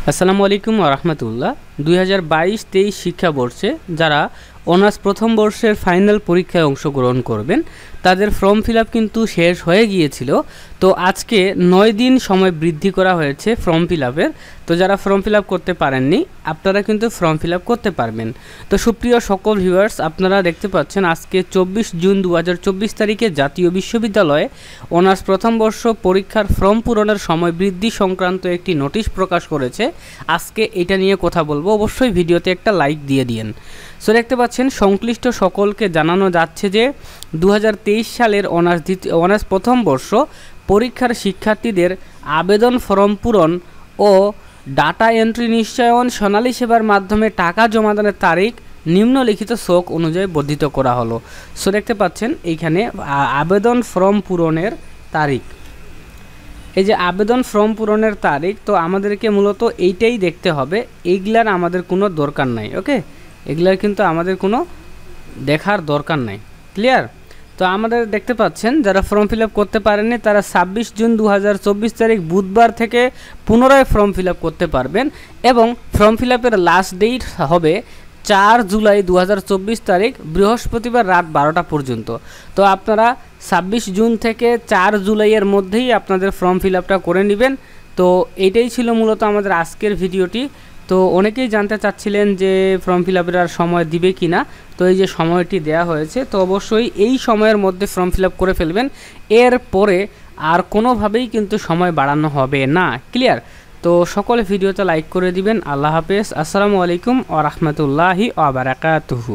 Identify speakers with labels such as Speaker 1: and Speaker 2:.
Speaker 1: আসসালামু আলাইকুম ওয়া রাহমাতুল্লাহ। 2022-23 শিক্ষাবর্ষে যারা অনার্স প্রথম বর্ষের ফাইনাল পরীক্ষায় অংশগ্রহণ করবেন তাদের ফর্ম ফিল আপ কিন্তু শেষ হয়ে গিয়েছিল। তো আজকে 9 দিন সময় বৃদ্ধি করা হয়েছে ফর্ম ফিল আপের। তো যারা ফর্ম ফিল আপ করতে পারেননি আপনারা কিন্তু ফর্ম ফিল আপ করতে পারবেন। তো সুপ্রিয় সকল ভিউয়ার্স, আপনারা দেখতে পাচ্ছেন আজকে 24 জুন 2024 তারিখে জাতীয় বিশ্ববিদ্যালয়ে অনার্স প্রথম বর্ষ পরীক্ষার ফর্ম পূরণের সময় বৃদ্ধি সংক্রান্ত একটি নোটিশ প্রকাশ করেছে। আজকে এটা নিয়ে কথা বলবো, অবশ্যই ভিডিওতে একটা লাইক দিয়ে দিন। সো দেখতে পাচ্ছেন সংশ্লিষ্ট সকলকে জানানো যাচ্ছে যে 2023 সালের অনার্স প্রথম বর্ষ পরীক্ষার শিক্ষার্থীদের আবেদন ফর্ম পূরণ ও ডাটা এন্ট্রি নিশ্চয়ন সোনালী সেবার মাধ্যমে টাকা জমাদানের তারিখ নিম্নলিখিত শোক অনুযায়ী বর্ধিত করা হলো। সো দেখতে পাচ্ছেন এইখানে আবেদন ফর্ম পূরণের তারিখ, এই যে আবেদন ফর্ম পূরণের তারিখ, তো আমাদেরকে মূলত এইটাই দেখতে হবে। এইগুলার আমাদের কোনো দরকার নাই, ওকে, এগুলার কিন্তু আমাদের কোনো দেখার দরকার নাই। ক্লিয়ার? তো আমাদের দেখতে পাচ্ছেন যারা ফর্ম ফিল আপ করতে পারেননি তারা 26 জুন 2024 তারিখ বুধবার থেকে পুনরায় ফর্ম ফিল আপ করতে পারবেন এবং ফর্ম ফিল আপের লাস্ট ডেট হবে 4 জুলাই 2024 তারিখ বৃহস্পতিবার রাত 12টা পর্যন্ত। তো আপনারা 26 জুন থেকে 4 জুলাইয়ের মধ্যেই আপনাদের ফর্ম ফিল আপটা করে নেবেন। তো এটাই ছিল মূলত আমাদের আজকের ভিডিওটি। তো অনেকেই জানতে চাচ্ছিলেন যে ফর্ম ফিল আপের আর সময় দিবে কি না, তো এই যে সময়টি দেয়া হয়েছে, তো অবশ্যই এই সময়ের মধ্যে ফর্ম ফিল আপ করে ফেলবেন। এরপরে আর কোনোভাবেই কিন্তু সময় বাড়ানো হবে না। ক্লিয়ার? তো সকলে ভিডিওতে লাইক করে দিবেন। আল্লাহ হাফেজ। আসসালামু আলাইকুম ওয়া রাহমাতুল্লাহি ওয়া বারাকাতুহু।